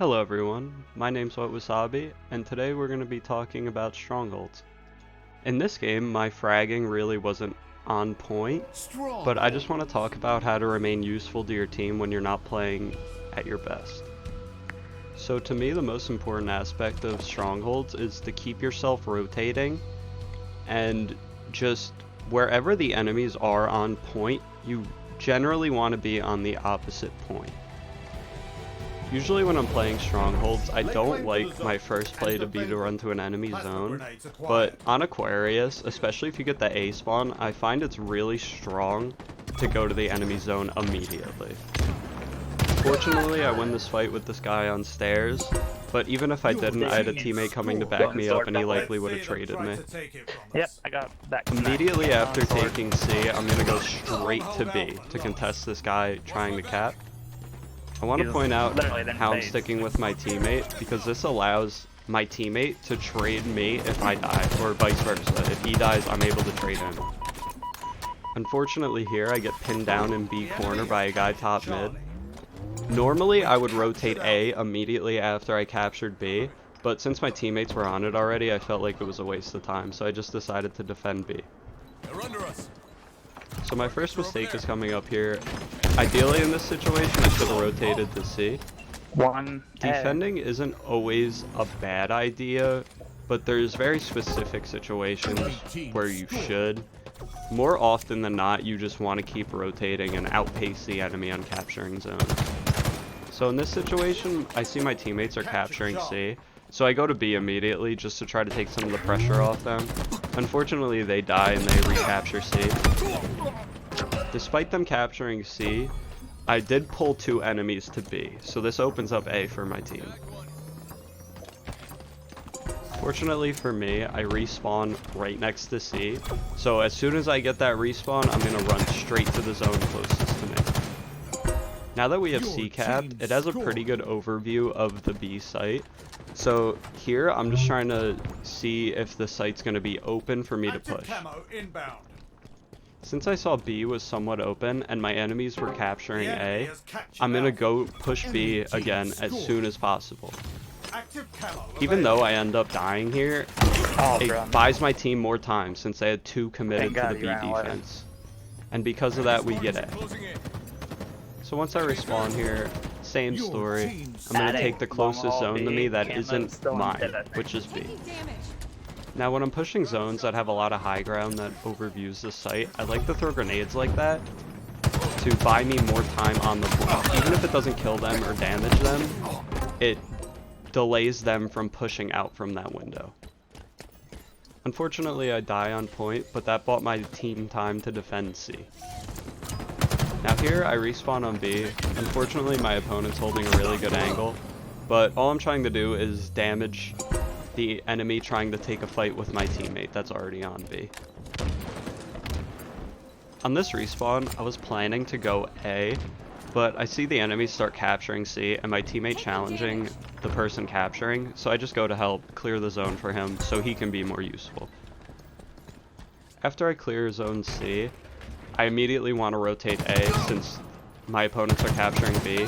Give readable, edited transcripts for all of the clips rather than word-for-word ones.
Hello everyone, my name's Wasabi, and today we're going to be talking about Strongholds. In this game, my fragging really wasn't on point, but I just want to talk about how to remain useful to your team when you're not playing at your best. So to me, the most important aspect of Strongholds is to keep yourself rotating, and just wherever the enemies are on point, you generally want to be on the opposite point. Usually when I'm playing Strongholds, I don't like my first play to be to run to an enemy zone, but on Aquarius, especially if you get the A spawn, I find it's really strong to go to the enemy zone immediately. Fortunately, I win this fight with this guy on stairs, but even if I didn't, I had a teammate coming to back me up and he likely would have traded me. Yep, I got that. Immediately after taking C, I'm going to go straight to B to contest this guy trying to cap. I want to point out how I'm sticking with my teammate, because this allows my teammate to trade me if I die, or vice versa. If he dies, I'm able to trade him. Unfortunately here, I get pinned down in B corner by a guy top mid. Normally, I would rotate A immediately after I captured B, but since my teammates were on it already, I felt like it was a waste of time, so I just decided to defend B. So my first mistake is coming up here. Ideally in this situation, I should have rotated to C. Defending isn't always a bad idea, but there's very specific situations where you should. More often than not, you just want to keep rotating and outpace the enemy on capturing zone. So in this situation, I see my teammates are capturing C, so I go to B immediately just to try to take some of the pressure off them. Unfortunately, they die and they recapture C. Despite them capturing C, I did pull 2 enemies to B, so this opens up A for my team. Fortunately for me, I respawn right next to C, so as soon as I get that respawn, I'm going to run straight to the zone closest to me. Now that we have C capped, it has a pretty good overview of the B site. So here, I'm just trying to see if the site's going to be open for me to push. Since I saw B was somewhat open and my enemies were capturing A, I'm going to go push B again as soon as possible. Even though I end up dying here, it buys my team more time since they had 2 committed to the B defense. And because of that, we get A. So once I respawn here, same story. I'm going to take the closest zone to me that isn't mine, which is B. Now when I'm pushing zones that have a lot of high ground that overviews the site, I like to throw grenades like that to buy me more time on the point. Even if it doesn't kill them or damage them, it delays them from pushing out from that window. Unfortunately, I die on point, but that bought my team time to defend C. Now here, I respawn on B. Unfortunately, my opponent's holding a really good angle, but all I'm trying to do is damage the enemy trying to take a fight with my teammate that's already on B. On this respawn, I was planning to go A, but I see the enemy start capturing C and my teammate challenging the person capturing, so I just go to help clear the zone for him so he can be more useful. After I clear zone C, I immediately want to rotate A since my opponents are capturing B,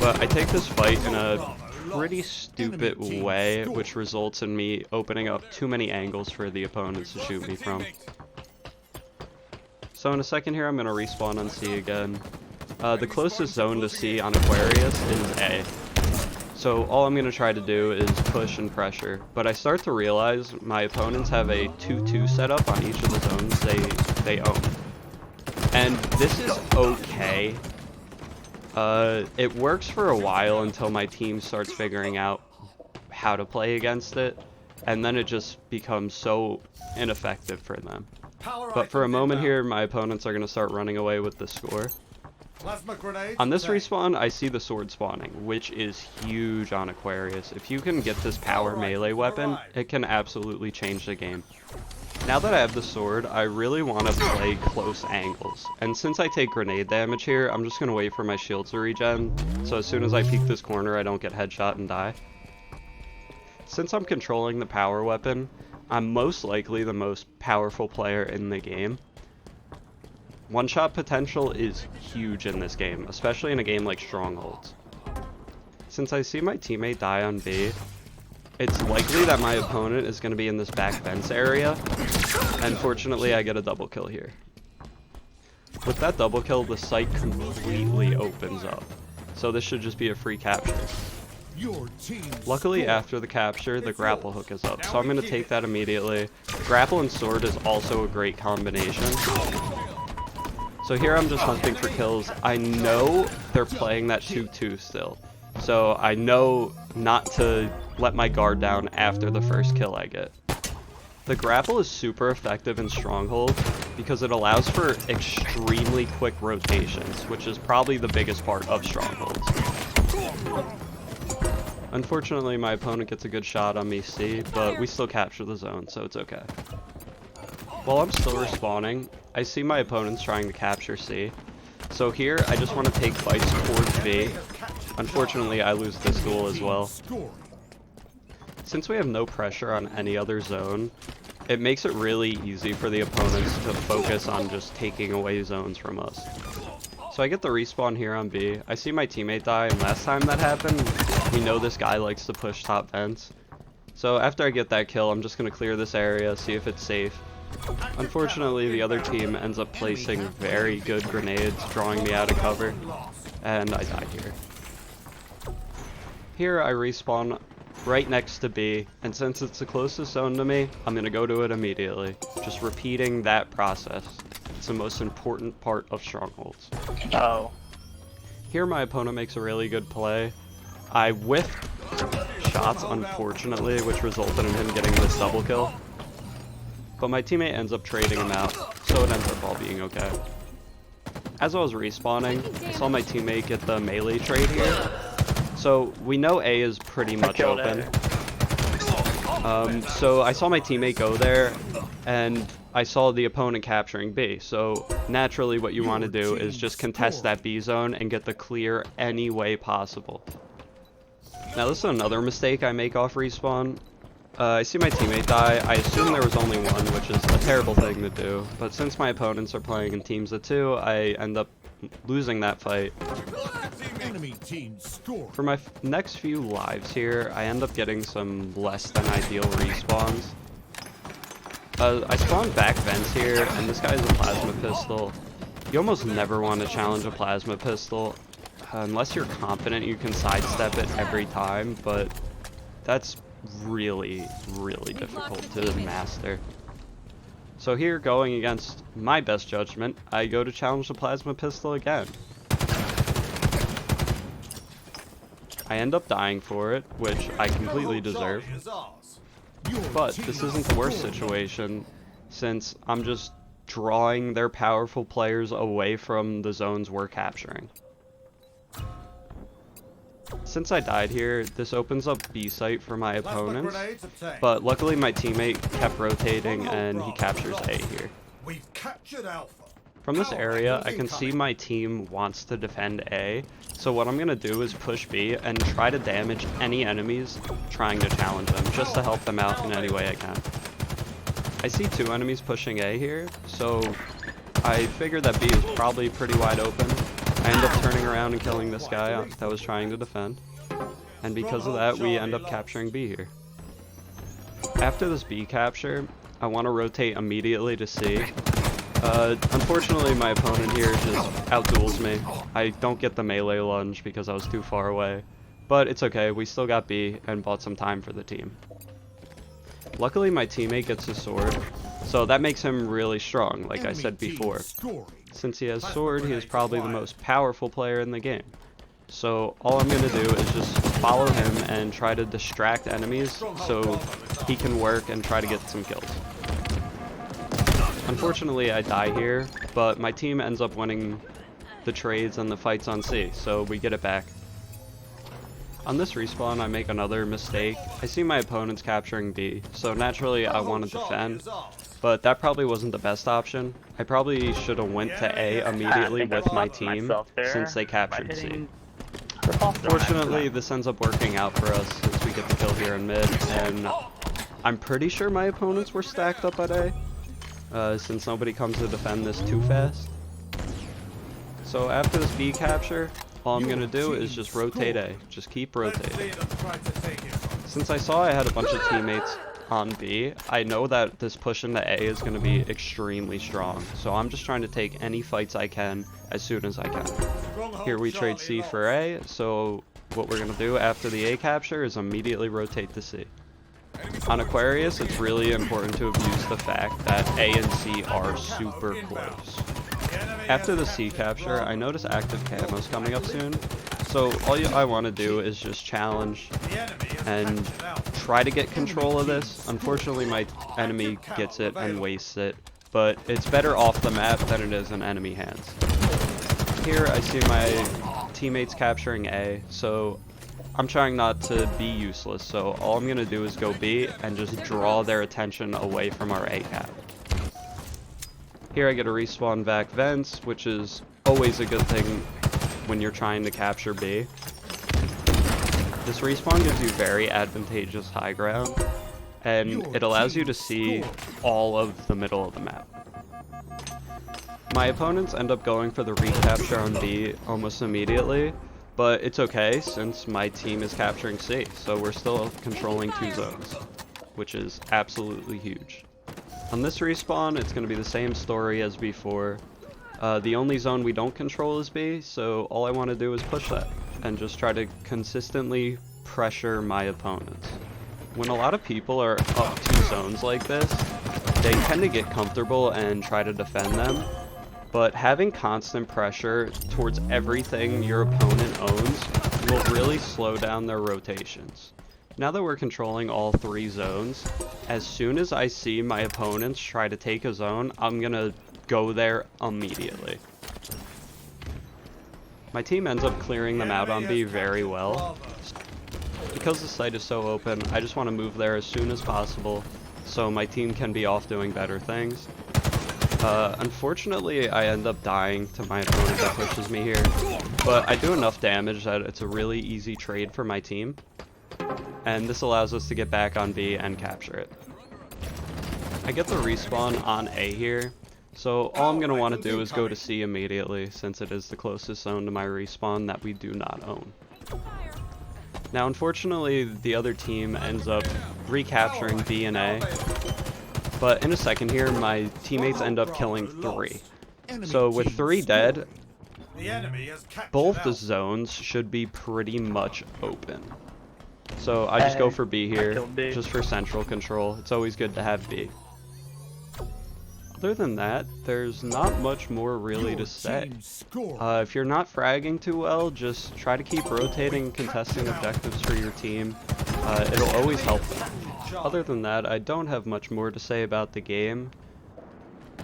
but I take this fight in a pretty stupid way, which results in me opening up too many angles for the opponents to shoot me from. So in a second here, I'm going to respawn on C again. The closest zone to C on Aquarius is A. So all I'm going to try to do is push and pressure, but I start to realize my opponents have a 2-2 setup on each of the zones they own. And this is okay. It works for a while until my team starts figuring out how to play against it, and then it just becomes so ineffective for them. But for a moment here, my opponents are going to start running away with the score. On this respawn, I see the sword spawning, which is huge on Aquarius. If you can get this power melee weapon, it can absolutely change the game. Now that I have the sword, I really want to play close angles, and since I take grenade damage here, I'm just going to wait for my shields to regen, so as soon as I peek this corner I don't get headshot and die. Since I'm controlling the power weapon, I'm most likely the most powerful player in the game. One-shot potential is huge in this game, especially in a game like Strongholds. Since I see my teammate die on B, it's likely that my opponent is going to be in this back fence area, and fortunately I get a double kill here. With that double kill, the site completely opens up, so this should just be a free capture. Luckily, after the capture, the grapple hook is up, so I'm going to take that immediately. Grapple and sword is also a great combination. So here I'm just hunting for kills. I know they're playing that 2-2 still, so I know not to let my guard down after the first kill I get. The grapple is super effective in Strongholds because it allows for extremely quick rotations, which is probably the biggest part of Strongholds. Unfortunately, my opponent gets a good shot on me C, but we still capture the zone, so it's okay. While I'm still respawning, I see my opponents trying to capture C. So here, I just want to take fights towards B. Unfortunately, I lose this duel as well. Since we have no pressure on any other zone, it makes it really easy for the opponents to focus on just taking away zones from us. So I get the respawn here on B. I see my teammate die, and last time that happened, we know this guy likes to push top vents. So after I get that kill, I'm just going to clear this area, see if it's safe. Unfortunately, the other team ends up placing very good grenades, drawing me out of cover, and I die here. Here I respawn right next to B, and since it's the closest zone to me, I'm going to go to it immediately. Just repeating that process. It's the most important part of Strongholds. Oh. Here my opponent makes a really good play. I whiffed shots, unfortunately, which resulted in him getting this double kill. But my teammate ends up trading him out, so it ends up all being okay. As I was respawning, I saw my teammate get the melee trade here. So we know A is pretty much open. So I saw my teammate go there, and I saw the opponent capturing B. So naturally what you want to do is just contest that B zone and get the clear any way possible. Now this is another mistake I make off respawn. I see my teammate die. I assume there was only one, which is a terrible thing to do. But since my opponents are playing in teams of 2, I end up losing that fight. For my next few lives here, I end up getting some less than ideal respawns. I spawned back vents here, and this guy has a plasma pistol. You almost never want to challenge a plasma pistol, unless you're confident you can sidestep it every time, but that's really, really difficult to master. So here, going against my best judgment, I go to challenge the plasma pistol again. I end up dying for it, which I completely deserve. But this isn't the worst situation, since I'm just drawing their powerful players away from the zones we're capturing. Since I died here, this opens up B site for my opponents, but luckily my teammate kept rotating and he captures A here. From this area, I can see my team wants to defend A, so what I'm going to do is push B and try to damage any enemies trying to challenge them, just to help them out in any way I can. I see 2 enemies pushing A here, so I figured that B is probably pretty wide open. I end up turning around and killing this guy that was trying to defend, and because of that, we end up capturing B here. After this B capture, I want to rotate immediately to C. Unfortunately, my opponent here just outduels me. I don't get the melee lunge because I was too far away, but it's okay, we still got B and bought some time for the team. Luckily, my teammate gets a sword, so that makes him really strong, like I said before. Since he has sword, he is probably the most powerful player in the game. So all I'm going to do is just follow him and try to distract enemies so he can work and try to get some kills. Unfortunately, I die here, but my team ends up winning the trades and the fights on C, so we get it back. On this respawn, I make another mistake. I see my opponents capturing B, so naturally I want to defend, but that probably wasn't the best option. I probably should have went to A immediately with my team, since they captured C. Fortunately, this ends up working out for us, since we get the kill here in mid, and I'm pretty sure my opponents were stacked up at A, since nobody comes to defend this too fast. So after this B capture, all I'm gonna do is just rotate A. Just keep rotating. Since I saw I had a bunch of teammates on B, I know that this push into A is gonna be extremely strong. So I'm just trying to take any fights I can as soon as I can. Here we trade C for A, so what we're gonna do after the A capture is immediately rotate to C. On Aquarius, it's really important to abuse the fact that A and C are super close. After the C capture, I notice active camos coming up soon, so I want to do is just challenge and try to get control of this. Unfortunately, my enemy gets it and wastes it, but it's better off the map than it is in enemy hands. Here I see my teammates capturing A, so I'm trying not to be useless, so all I'm going to do is go B and just draw their attention away from our A cap. Here I get a respawn back vents, which is always a good thing when you're trying to capture B. This respawn gives you very advantageous high ground, and it allows you to see all of the middle of the map. My opponents end up going for the recapture on B almost immediately, but it's okay since my team is capturing C, so we're still controlling 2 zones, which is absolutely huge. On this respawn, it's going to be the same story as before. The only zone we don't control is B, so all I want to do is push that and just try to consistently pressure my opponents. When a lot of people are up 2 zones like this, they tend to get comfortable and try to defend them. But having constant pressure towards everything your opponent owns will really slow down their rotations. Now that we're controlling all 3 zones, as soon as I see my opponents try to take a zone, I'm gonna go there immediately. My team ends up clearing them out on B very well. Because the site is so open, I just want to move there as soon as possible so my team can be off doing better things. Unfortunately, I end up dying to my opponent that pushes me here, but I do enough damage that it's a really easy trade for my team, and this allows us to get back on B and capture it. I get the respawn on A here, so all I'm going to want to do is go to C immediately, since it is the closest zone to my respawn that we do not own. Now, unfortunately, the other team ends up recapturing B and A, but in a second here, my teammates end up killing 3. So with 3 dead, both the zones should be pretty much open. So I just go for B here, just for central control. It's always good to have B. Other than that, there's not much more really to say. If you're not fragging too well, just try to keep rotating and contesting objectives for your team. It'll always help them. Other than that, I don't have much more to say about the game.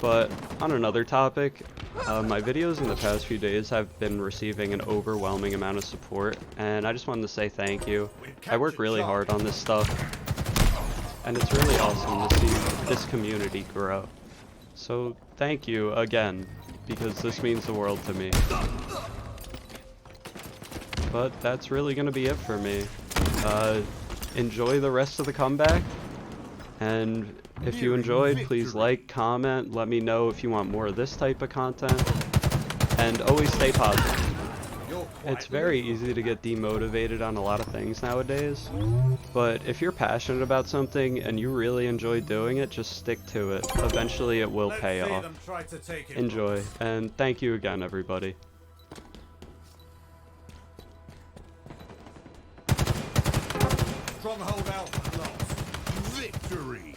But on another topic, my videos in the past few days have been receiving an overwhelming amount of support, and I just wanted to say thank you. I work really hard on this stuff, and it's really awesome to see this community grow. So thank you again, because this means the world to me. But that's really going to be it for me. Enjoy the rest of the comeback, and if you enjoyed, please like, comment, let me know if you want more of this type of content, and always stay positive. It's very easy to get demotivated on a lot of things nowadays, but if you're passionate about something and you really enjoy doing it, just stick to it. Eventually it will pay off. Enjoy, and thank you again, everybody. Stronghold Alpha lost. Victory!